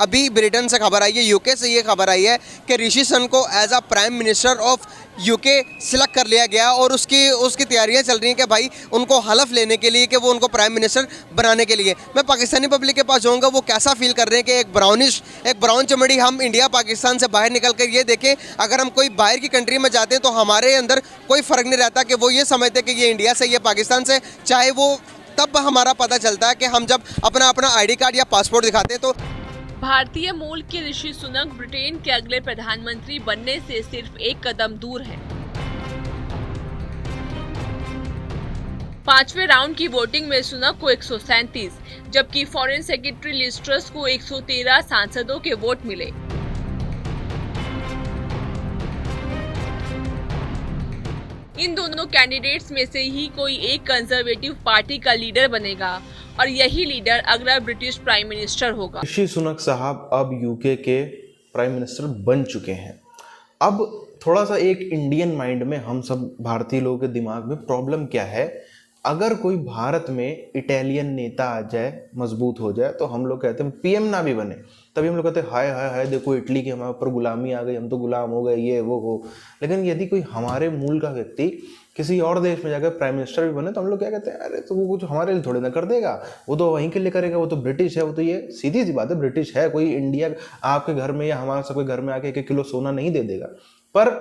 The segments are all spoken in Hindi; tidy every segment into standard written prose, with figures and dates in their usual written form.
अभी ब्रिटेन से खबर आई है, यूके से ये खबर आई है कि ऋषि सुनक को as a prime minister of UK select कर लिया गया और उसकी उसकी तैयारियां चल रही हैं कि भाई उनको हलफ लेने के लिए कि वो उनको प्राइम मिनिस्टर बनाने के लिए। मैं पाकिस्तानी पब्लिक के पास जाऊंगा, वो कैसा फील कर रहे हैं कि एक ब्राउन चमड़ी हम इंडिया पाकिस्तान से बाहर निकल कर ये देखें, अगर हम कोई बाहर की कंट्री में जाते हैं तो हमारे अंदर कोई फ़र्क नहीं रहता कि वो ये समझते कि ये इंडिया से, ये पाकिस्तान से, चाहे वो तब हमारा पता चलता है कि हम जब अपना अपना आईडी कार्ड या पासपोर्ट दिखाते हैं। तो भारतीय मूल के ऋषि सुनक ब्रिटेन के अगले प्रधानमंत्री बनने से सिर्फ एक कदम दूर हैं। पांचवें राउंड की वोटिंग में सुनक को 137, जबकि फॉरेन सेक्रेटरी लिज ट्रस को 113 सांसदों के वोट मिले। इन दोनों कैंडिडेट्स में से ही कोई एक कंजर्वेटिव पार्टी का लीडर बनेगा और यही लीडर अगला ब्रिटिश प्राइम मिनिस्टर होगा। ऋषि सुनक साहब अब यूके के प्राइम मिनिस्टर बन चुके हैं। अब थोड़ा सा एक इंडियन माइंड में, हम सब भारतीय लोगों के दिमाग में प्रॉब्लम क्या है, अगर कोई भारत में इटालियन नेता आ जाए, मजबूत हो जाए, तो हम लोग कहते हैं पीएम ना भी बने, तभी हम लोग कहते हैं हाय हाय हाय देखो इटली की हमारे ऊपर गुलामी आ गई, हम तो गुलाम हो गए, ये वो हो। लेकिन यदि कोई हमारे मूल का व्यक्ति किसी और देश में जाकर प्राइम मिनिस्टर भी बने तो हम लोग क्या कहते हैं, अरे तो वो कुछ हमारे लिए थोड़ी ना कर देगा, वो तो वहीं के लिए करेगा, वो तो ब्रिटिश है, वो तो ये सीधी सी बात है, ब्रिटिश है। कोई इंडिया आपके घर में या हमारे सबके घर में आके 1-1 किलो सोना नहीं दे देगा। पर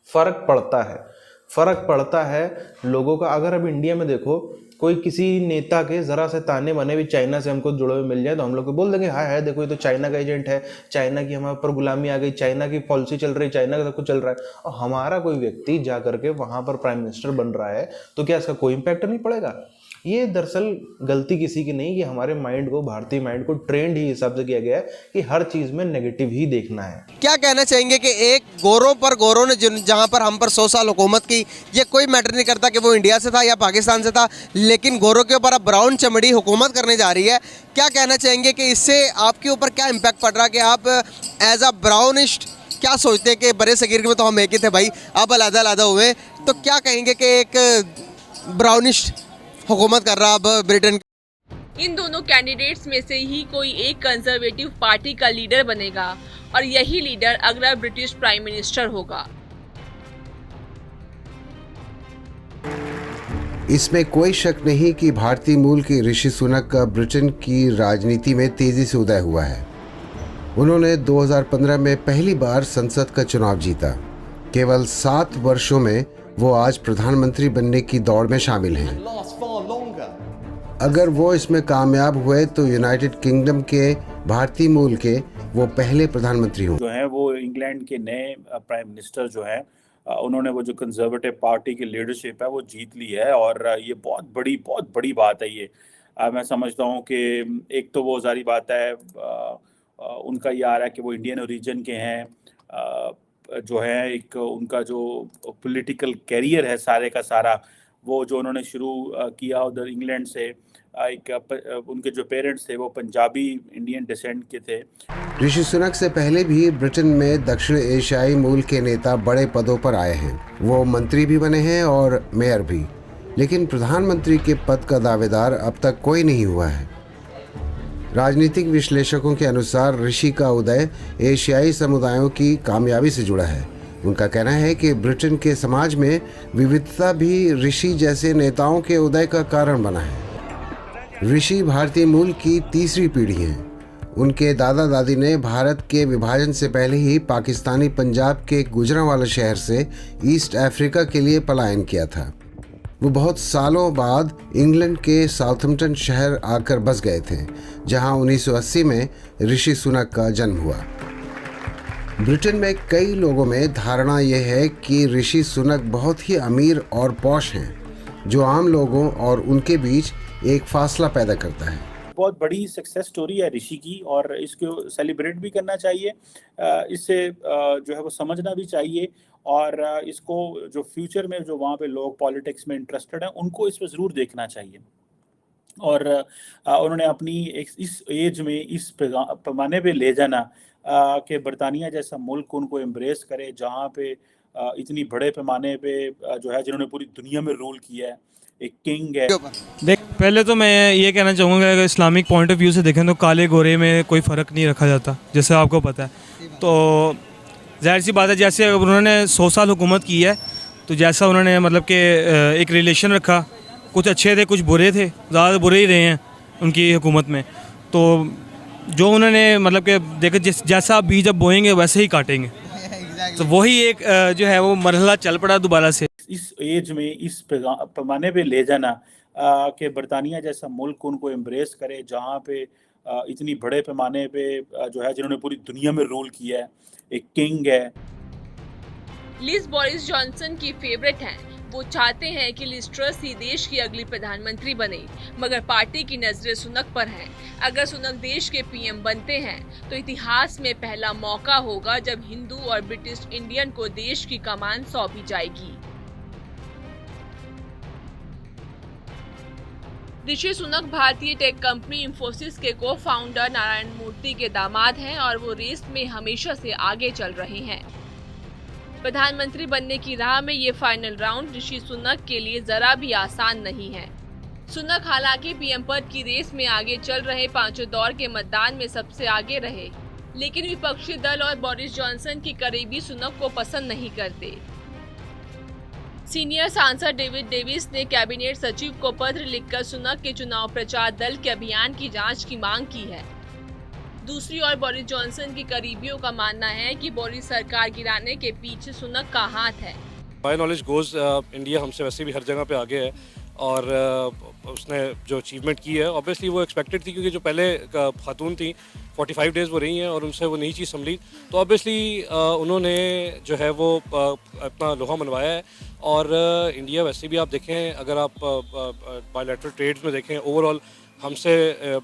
फर्क पड़ता है लोगों का। अगर अब इंडिया में देखो, कोई किसी नेता के जरा से ताने बने भी चाइना से हमको जुड़े हुए मिल जाए तो हम लोग को बोल देंगे हाय हाय देखो ये तो चाइना का एजेंट है, चाइना की हमारे ऊपर गुलामी आ गई, चाइना की पॉलिसी चल रही, चाइना का सब कुछ चल रहा है। और हमारा कोई व्यक्ति जा करके वहां पर प्राइम मिनिस्टर बन रहा है तो क्या इसका कोई इंपैक्ट नहीं पड़ेगा? ये दरअसल गलती किसी की नहीं, ये हमारे माइंड को, भारतीय माइंड को ट्रेंड ही हिसाब से किया गया है कि हर चीज में नेगेटिव ही देखना है। क्या कहना चाहेंगे कि एक गोरों ने जहां पर हम पर 100 साल हुकूमत की, ये कोई मैटर नहीं करता कि वो इंडिया से था या पाकिस्तान से था, लेकिन गोरों के ऊपर अब ब्राउन चमड़ी हुकूमत करने जा रही है। क्या कहना चाहेंगे कि इससे आपके ऊपर क्या इम्पैक्ट पड़ रहा है कि आप एज अ ब्राउनिस्ट क्या सोचते हैं कि बड़े सगीर में तो हम एक ही थे भाई, अब अलग हुए, तो क्या कहेंगे कि एक ब्राउनिस्ट हुकूमत कर रहा अब ब्रिटेन? इन दोनों कैंडिडेट्स में से ही कोई एक कंजर्वेटिव पार्टी का लीडर बनेगा और यही लीडर अगला ब्रिटिश प्राइम मिनिस्टर होगा। इसमें कोई शक नहीं कि भारतीय मूल के ऋषि सुनक का ब्रिटेन की राजनीति में तेजी से उदय हुआ है। उन्होंने 2015 में पहली बार संसद का चुनाव जीता। केवल 7 वर्षों में वो आज प्रधानमंत्री बनने की दौड़ में शामिल हैं। अगर वो इसमें कामयाब हुए तो यूनाइटेड किंगडम के भारतीय मूल के वो पहले प्रधानमंत्री होंगे। जो है वो इंग्लैंड के नए प्राइम मिनिस्टर जो है, उन्होंने वो जो कंजर्वेटिव पार्टी की लीडरशिप है वो जीत ली है और ये बहुत बड़ी बात है। ये मैं समझता हूँ कि एक तो वो जारी बात है, उनका ये आ रहा है कि वो इंडियन ओरिजिन के हैं, जो है एक उनका जो पॉलिटिकल कैरियर है सारे का सारा, वो जो उन्होंने शुरू किया उधर इंग्लैंड से, उनके जो पेरेंट्स थे वो पंजाबी इंडियन डिसेंट के थे। ऋषि सुनक से पहले भी ब्रिटेन में दक्षिण एशियाई मूल के नेता बड़े पदों पर आए हैं। वो मंत्री भी बने हैं और मेयर भी, लेकिन प्रधानमंत्री के पद का दावेदार अब तक कोई नहीं हुआ है। राजनीतिक विश्लेषकों के अनुसार ऋषि का उदय एशियाई समुदायों की कामयाबी से जुड़ा है। उनका कहना है कि ब्रिटेन के समाज में विविधता भी ऋषि जैसे नेताओं के उदय का कारण बना है। ऋषि भारतीय मूल की तीसरी पीढ़ी हैं। उनके दादा दादी ने भारत के विभाजन से पहले ही पाकिस्तानी पंजाब के गुजरांवाला शहर से ईस्ट अफ्रीका के लिए पलायन किया था। वो बहुत सालों बाद इंग्लैंड के साउथम्पटन शहर आकर बस गए थे, जहां 1980 में ऋषि सुनक का जन्म हुआ। ब्रिटेन में कई लोगों में धारणा यह है कि ऋषि सुनक बहुत ही अमीर और पॉश हैं, जो आम लोगों और उनके बीच एक फासला पैदा करता है। बहुत बड़ी सक्सेस स्टोरी है ऋषि की और इसको सेलिब्रेट भी करना चाहिए, इससे जो है वो समझना भी चाहिए और इसको जो फ्यूचर में जो वहाँ पे लोग पॉलिटिक्स में इंटरेस्टेड हैं उनको इस पर ज़रूर देखना चाहिए। और उन्होंने अपनी इस एज में इस पैमाने पे ले जाना कि बरतानिया जैसा मुल्क उनको एम्ब्रेस करे, जहाँ पे इतनी बड़े पैमाने पे जो है जिन्होंने पूरी दुनिया में रूल किया है, एक किंग है। देख, पहले तो मैं ये कहना चाहूँगा कि अगर इस्लामिक पॉइंट ऑफ व्यू से देखें तो काले गोरे में कोई फ़र्क नहीं रखा जाता, जैसे आपको पता है। तो जाहिर सी बात है, जैसे अगर उन्होंने 100 साल हुकूमत की है तो जैसा उन्होंने मतलब कि एक रिलेशन रखा, कुछ अच्छे थे कुछ बुरे थे, ज़्यादा बुरे ही रहे हैं उनकी हुकूमत में। तो जो उन्होंने मतलब कि देखो जैसा बीज अब बोएंगे वैसे ही काटेंगे, तो वही एक जो है वो मरहला चल पड़ा दोबारा से। इस एज में इस पैमाने पे ले जाना कि बरतानिया जैसा मुल्क उनको एम्ब्रेस करे, जहाँ पे इतनी बड़े पैमाने पे जो है जिन्होंने पूरी दुनिया में रूल किया है, एक किंग है। लिज बोरिस जॉनसन की फेवरेट हैं। वो चाहते हैं कि लिज ट्रस ही देश की अगली प्रधानमंत्री बने, मगर पार्टी की नजरें सुनक पर हैं। अगर सुनक देश के पीएम बनते हैं तो इतिहास में पहला मौका होगा जब हिंदू और ब्रिटिश इंडियन को देश की कमान सौंपी जाएगी। ऋषि सुनक भारतीय टेक कंपनी इंफोसिस के को फाउंडर नारायण मूर्ति के दामाद हैं और वो रेस में हमेशा से आगे चल रहे हैं। प्रधानमंत्री बनने की राह में ये फाइनल राउंड ऋषि सुनक के लिए जरा भी आसान नहीं है। सुनक हालांकि पीएम पद की रेस में आगे चल रहे पांचों दौर के मतदान में सबसे आगे रहे, लेकिन विपक्षी दल और बोरिस जॉनसन की करीबी सुनक को पसंद नहीं करते। सीनियर सांसद डेविड डेविस ने कैबिनेट सचिव को पत्र लिखकर सुनक के चुनाव प्रचार दल के अभियान की जांच की मांग की है। दूसरी ओर बोरिस जॉनसन की करीबियों का मानना है कि बोरिस सरकार गिराने के पीछे सुनक का हाथ है। माय नॉलेज गोज इंडिया हमसे वैसे भी हर जगह पे आगे है और उसने जो अचीवमेंट की है ऑब्वियसली वो एक्सपेक्टेड थी, क्योंकि जो पहले खातून थी 45 डेज़ वो रही हैं और उनसे वो नई चीज़ संभली, तो ऑब्वियसली उन्होंने जो है वो अपना लोहा मनवाया है। और इंडिया वैसे भी आप देखें, अगर आप बायलैटरल ट्रेड्स में देखें ओवरऑल हमसे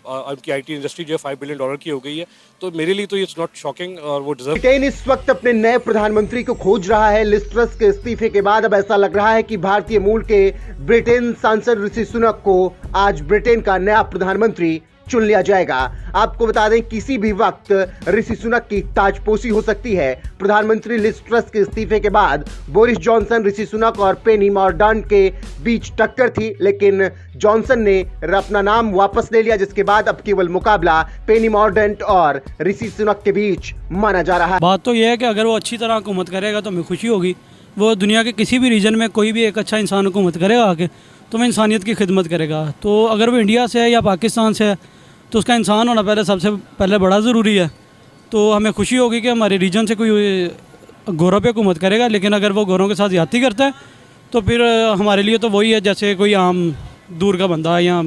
उनकी आईटी इंडस्ट्री जो है $5 बिलियन की हो गई है, तो मेरे लिए तो इट्स नॉट शॉकिंग और वो डिजर्व। ब्रिटेन इस वक्त अपने नए प्रधानमंत्री को खोज रहा है। लिज ट्रस के इस्तीफे के बाद अब ऐसा लग रहा है कि भारतीय मूल के ब्रिटेन सांसद ऋषि सुनक को आज ब्रिटेन का नया प्रधानमंत्री चुन लिया जाएगा। आपको बता दें किसी भी वक्त ऋषि सुनक की ताजपोशी हो सकती है। प्रधानमंत्री लिज ट्रस के इस्तीफे के बाद बोरिस जॉनसन, ऋषि सुनक और पेनी मॉर्डांट के बीच टक्कर थी, लेकिन जॉनसन ने अपना नाम वापस ले लिया, जिसके बाद अब केवल मुकाबला पेनी मॉर्डांट और ऋषि सुनक के बीच माना जा रहा है। बात तो यह है कि अगर वो अच्छी तरह हुकूमत करेगा तो हमें खुशी होगी। वो दुनिया के किसी भी रीजन में कोई भी एक अच्छा इंसान हुकूमत करेगा आके तो वो इंसानियत की खिदमत करेगा। तो अगर वो इंडिया से है या पाकिस्तान से है तो उसका इंसान होना पहले सबसे पहले बड़ा ज़रूरी है। तो हमें खुशी होगी कि हमारे रीजन से कोई गोरों पे हुकूमत करेगा, लेकिन अगर वो गोरों के साथ ज़्यादती करता है तो फिर हमारे लिए तो वही है जैसे कोई आम दूर का बंदा या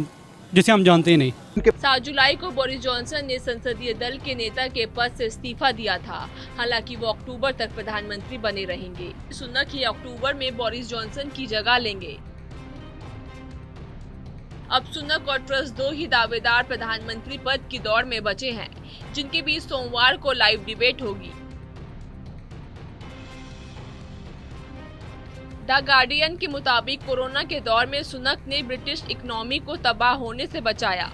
जिसे हम जानते ही नहीं। 7 जुलाई को बोरिस जॉनसन ने संसदीय दल के नेता के पद से इस्तीफा दिया था। हालांकि वो अक्टूबर तक प्रधानमंत्री बने रहेंगे। सुनक ही अक्टूबर में बोरिस जॉनसन की जगह लेंगे। अब सुनक और ट्रस दो ही दावेदार प्रधानमंत्री पद की दौड़ में बचे हैं, जिनके बीच सोमवार को लाइव डिबेट होगी। द गार्डियन के मुताबिक कोरोना के दौर में सुनक ने ब्रिटिश इकोनॉमी को तबाह होने से बचाया।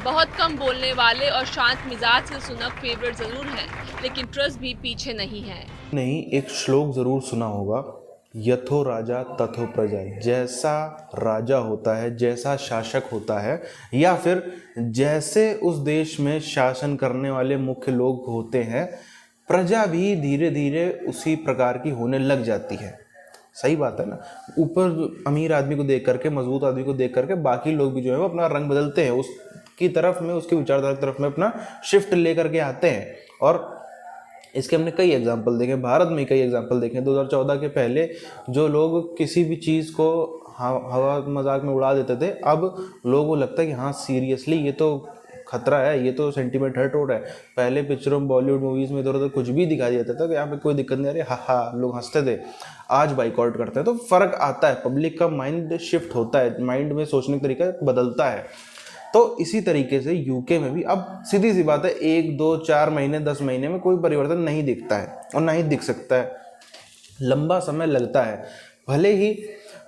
बहुत कम बोलने वाले और शांत मिजाज से सुनक फेवरेट जरूर हैं, लेकिन ट्रस भी पीछे नहीं है। नहीं, एक श्लोक जरूर सुना होगा, यथो राजा तथो प्रजा। जैसा राजा होता है, जैसा शासक होता है, या फिर जैसे उस देश में शासन करने वाले मुख्य लोग होते हैं, प्रजा भी धीरे धीरे उसी प्रकार की होने लग जाती है। सही बात है ना। ऊपर अमीर आदमी को देख करके, मजबूत आदमी को देख करके बाकी लोग भी जो है वो अपना रंग बदलते हैं, उसकी तरफ में, उसकी विचारधारा की तरफ में अपना शिफ्ट लेकर के आते हैं। और इसके हमने कई एग्जाम्पल देखे, भारत में कई एग्जाम्पल देखे। 2014 के पहले जो लोग किसी भी चीज़ को हवा मजाक में उड़ा देते थे, अब लोगों को लगता है कि हाँ सीरियसली ये तो खतरा है, ये तो सेंटीमेंट हर्ट हो रहा है। पहले पिक्चरों में, बॉलीवुड मूवीज़ में इधर उधर कुछ भी दिखाई देता था कि यहाँ पे कोई दिक्कत नहीं आ रही, हा लोग हंसते थे। आज बाइकआउट करते हैं तो फ़र्क आता है, पब्लिक का माइंड शिफ्ट होता है, माइंड में सोचने का तरीका बदलता है। तो इसी तरीके से यूके में भी अब सीधी सी बात है, 1, 2, 4 महीने 10 महीने में कोई परिवर्तन नहीं दिखता है और ना ही दिख सकता है, लंबा समय लगता है। भले ही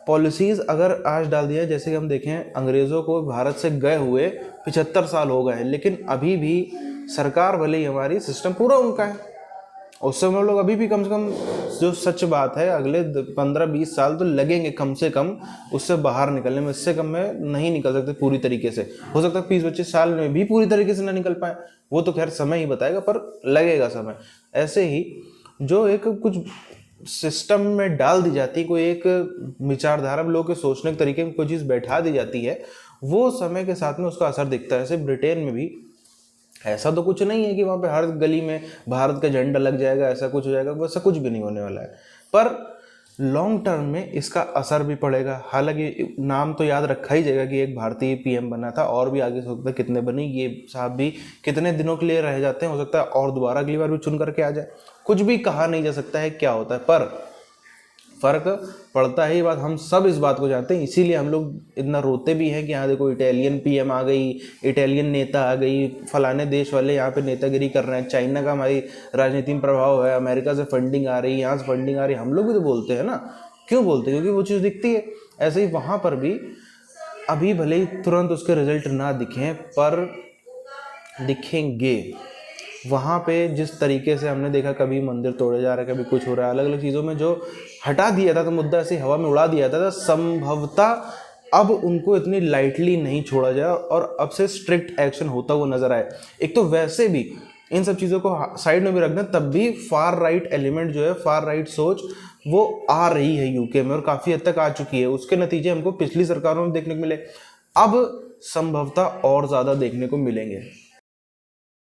पॉलिसीज़ अगर आज डाल दिया, जैसे कि हम देखें अंग्रेज़ों को भारत से गए हुए 75 साल हो गए हैं, लेकिन अभी भी सरकार भले ही हमारी, सिस्टम पूरा उनका है उससे हम लोग अभी भी कम से कम, जो सच बात है, अगले 15-20 साल तो लगेंगे कम से कम उससे बाहर निकलने में। इससे कम में नहीं निकल सकते पूरी तरीके से। हो सकता है 20-25 साल में भी पूरी तरीके से ना निकल पाए, वो तो खैर समय ही बताएगा, पर लगेगा समय। ऐसे ही जो एक कुछ सिस्टम में डाल दी जाती है, कोई एक विचारधारा में लोगों के सोचने के तरीके में कोई चीज़ बैठा दी जाती है, वो समय के साथ में उसका असर दिखता है। ऐसे ब्रिटेन में भी ऐसा तो कुछ नहीं है कि वहाँ पे हर गली में भारत का झंडा लग जाएगा, ऐसा कुछ हो जाएगा, वैसा कुछ भी नहीं होने वाला है। पर लॉन्ग टर्म में इसका असर भी पड़ेगा। हालांकि नाम तो याद रखा ही जाएगा कि एक भारतीय पीएम बना था, और भी आगे हो सकता है कितने बने, ये साहब भी कितने दिनों के लिए रह जाते हैं, हो सकता है और दोबारा अगली बार भी चुन करके आ जाए। कुछ भी कहा नहीं जा सकता है क्या होता है, पर फर्क पड़ता है, ये बात हम सब इस बात को जानते हैं। इसीलिए हम लोग इतना रोते भी हैं कि यहाँ देखो इटालियन पीएम आ गई, इटालियन नेता आ गई, फलाने देश वाले यहाँ पे नेतागिरी कर रहे हैं, चाइना का हमारी राजनीति में प्रभाव है, अमेरिका से फंडिंग आ रही है, यहाँ से फंडिंग आ रही है। हम लोग भी तो बोलते हैं ना, क्यों बोलते हैं? क्योंकि वो चीज़ दिखती है। ऐसे ही वहाँ पर भी अभी भले ही तुरंत उसके रिजल्ट ना दिखें, पर दिखेंगे। वहाँ पे जिस तरीके से हमने देखा, कभी मंदिर तोड़े जा रहे हैं, कभी कुछ हो रहा है, अलग अलग चीज़ों में जो हटा दिया था, तो मुद्दा ऐसे हवा में उड़ा दिया था, संभवतः अब उनको इतनी लाइटली नहीं छोड़ा जाए और अब से स्ट्रिक्ट एक्शन होता हुआ नजर आए। एक तो वैसे भी इन सब चीज़ों को साइड में भी रख दें, तब भी फार राइट एलिमेंट जो है, फार राइट सोच, वो आ रही है यूके में, और काफ़ी हद तक आ चुकी है। उसके नतीजे हमको पिछली सरकारों में देखने को मिले, अब संभवतः और ज़्यादा देखने को मिलेंगे।